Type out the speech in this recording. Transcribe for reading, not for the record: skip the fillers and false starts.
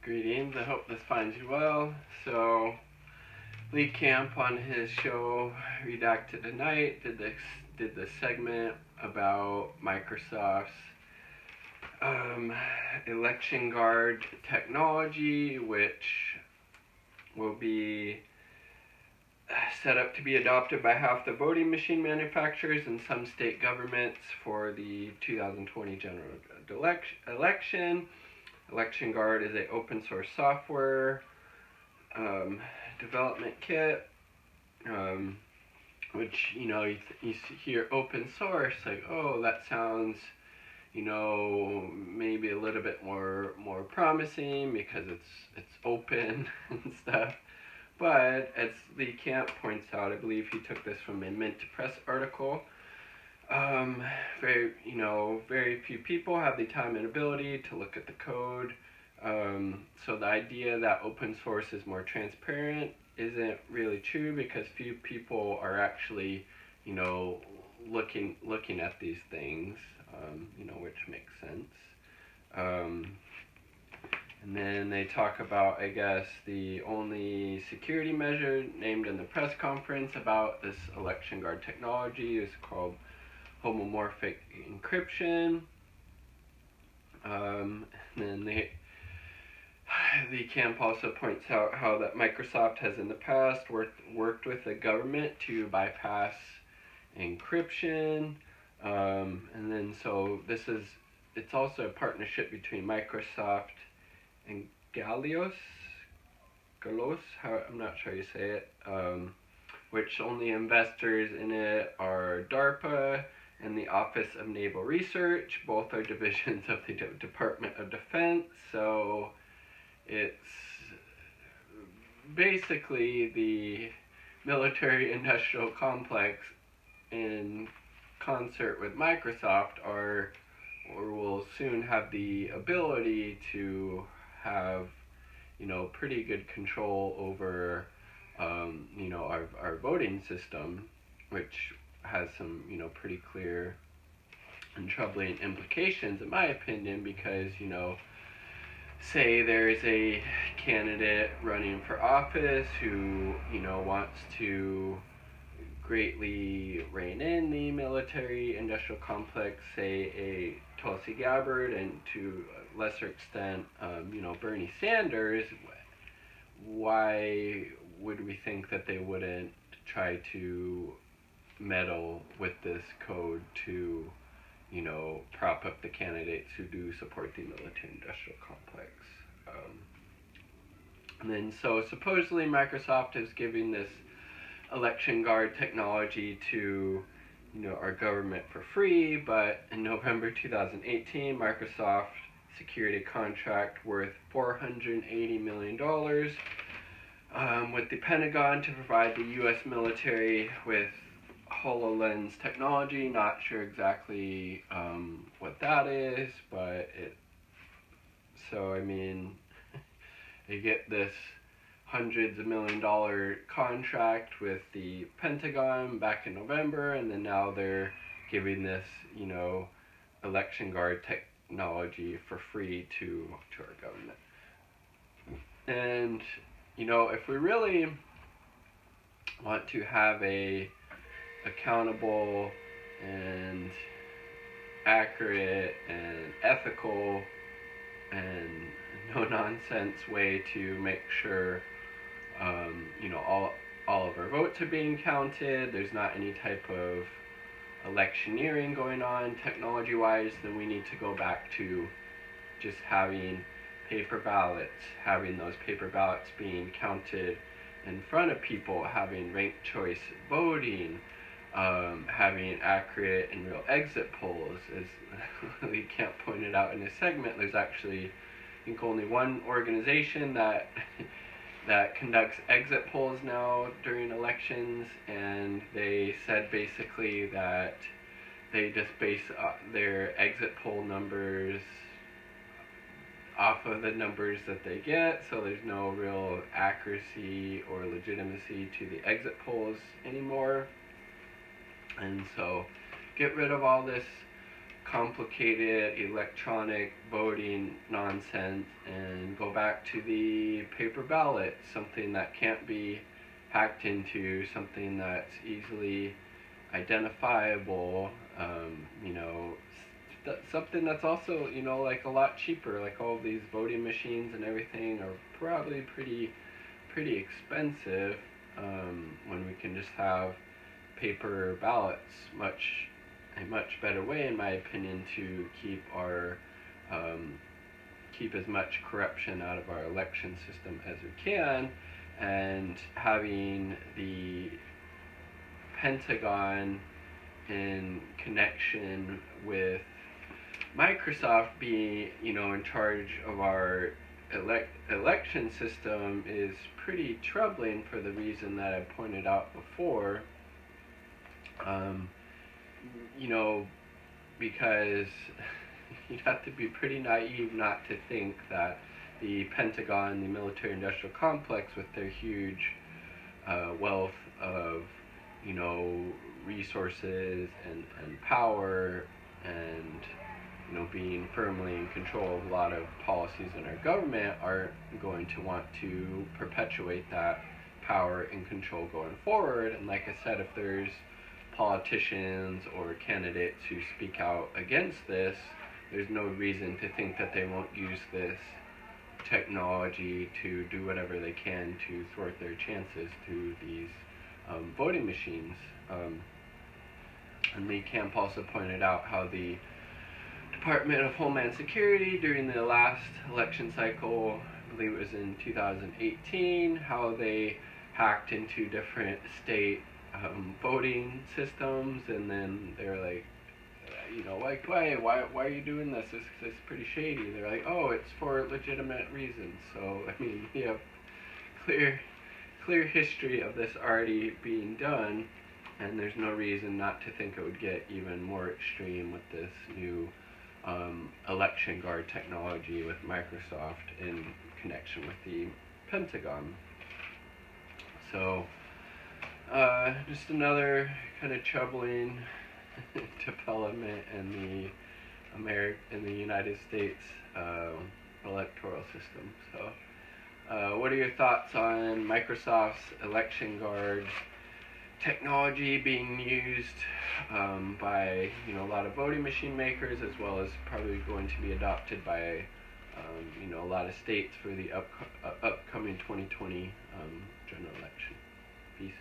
Greetings, I hope this finds you well. So, Lee Camp on his show Redacted Tonight did this segment about Microsoft's ElectionGuard technology, which will be set up to be adopted by half the voting machine manufacturers and some state governments for the 2020 general election. ElectionGuard is an open source software development kit, which, you hear open source, like, oh, that sounds, maybe a little bit more promising because it's open and stuff. But as Lee Camp points out, I believe he took this from a Mint to Press article. Very few people have the time and ability to look at the code. So the idea that open source is more transparent isn't really true because few people are actually, looking at these things, which makes sense. And then they talk about, I guess, the only security measure named in the press conference about this ElectionGuard technology is called Homomorphic Encryption. And then the camp also points out how that Microsoft has in the past worked with the government to bypass encryption. And then so it's also a partnership between Microsoft and Ballots, I'm not sure how you say it, which only investors in it are DARPA and the Office of Naval Research. Both are divisions of the Department of Defense, so it's basically the military-industrial complex in concert with Microsoft will soon have the ability to have, pretty good control over, our voting system, which has some, pretty clear and troubling implications, in my opinion, because, say there's a candidate running for office who, wants to greatly rein in the military-industrial complex, say a Tulsi Gabbard, and to a lesser extent, Bernie Sanders. Why would we think that they wouldn't try to meddle with this code to, prop up the candidates who do support the military-industrial complex? And then so supposedly Microsoft is giving this ElectionGuard technology to, our government for free, but in November 2018, Microsoft secured a contract worth $480 million with the Pentagon to provide the U.S. military with HoloLens technology. Not sure exactly what that is, but they get this hundreds of $million contract with the Pentagon back in November, and then now they're giving this, ElectionGuard technology for free to our government. And, if we really want to have a accountable and accurate and ethical and no-nonsense way to make sure all of our votes are being counted, there's not any type of electioneering going on technology-wise, then we need to go back to just having paper ballots, having those paper ballots being counted in front of people, having ranked choice voting, having accurate and real exit polls. As Lee Camp pointed out in his segment, there's actually, I think, only one organization that conducts exit polls now during elections, and they said basically that they just base their exit poll numbers off of the numbers that they get, so there's no real accuracy or legitimacy to the exit polls anymore. And so get rid of all this complicated electronic voting nonsense and go back to the paper ballot, something that can't be hacked into, something that's easily identifiable, something that's also, like a lot cheaper. Like all of these voting machines and everything are probably pretty expensive, when we can just have paper ballots. A much better way, in my opinion, to keep as much corruption out of our election system as we can, and having the Pentagon in connection with Microsoft being, in charge of our election system is pretty troubling for the reason that I pointed out before. Because you'd have to be pretty naive not to think that the Pentagon, the military-industrial complex, with their huge wealth of, resources and power, and, being firmly in control of a lot of policies in our government, are going to want to perpetuate that power and control going forward. And like I said, if there's politicians or candidates who speak out against this, there's no reason to think that they won't use this technology to do whatever they can to thwart their chances through these voting machines. And Lee Camp also pointed out how the Department of Homeland Security, during the last election cycle, I believe it was in 2018, how they hacked into different state voting systems, and then they were like, why are you doing this? This is pretty shady. They're like, oh, it's for legitimate reasons. So, we have clear history of this already being done, and there's no reason not to think it would get even more extreme with this new ElectionGuard technology with Microsoft in connection with the Pentagon. So, just another kind of troubling development in the United States electoral system. So, what are your thoughts on Microsoft's ElectionGuard technology being used by a lot of voting machine makers, as well as probably going to be adopted by a lot of states for the upcoming 2020 general election? Peace.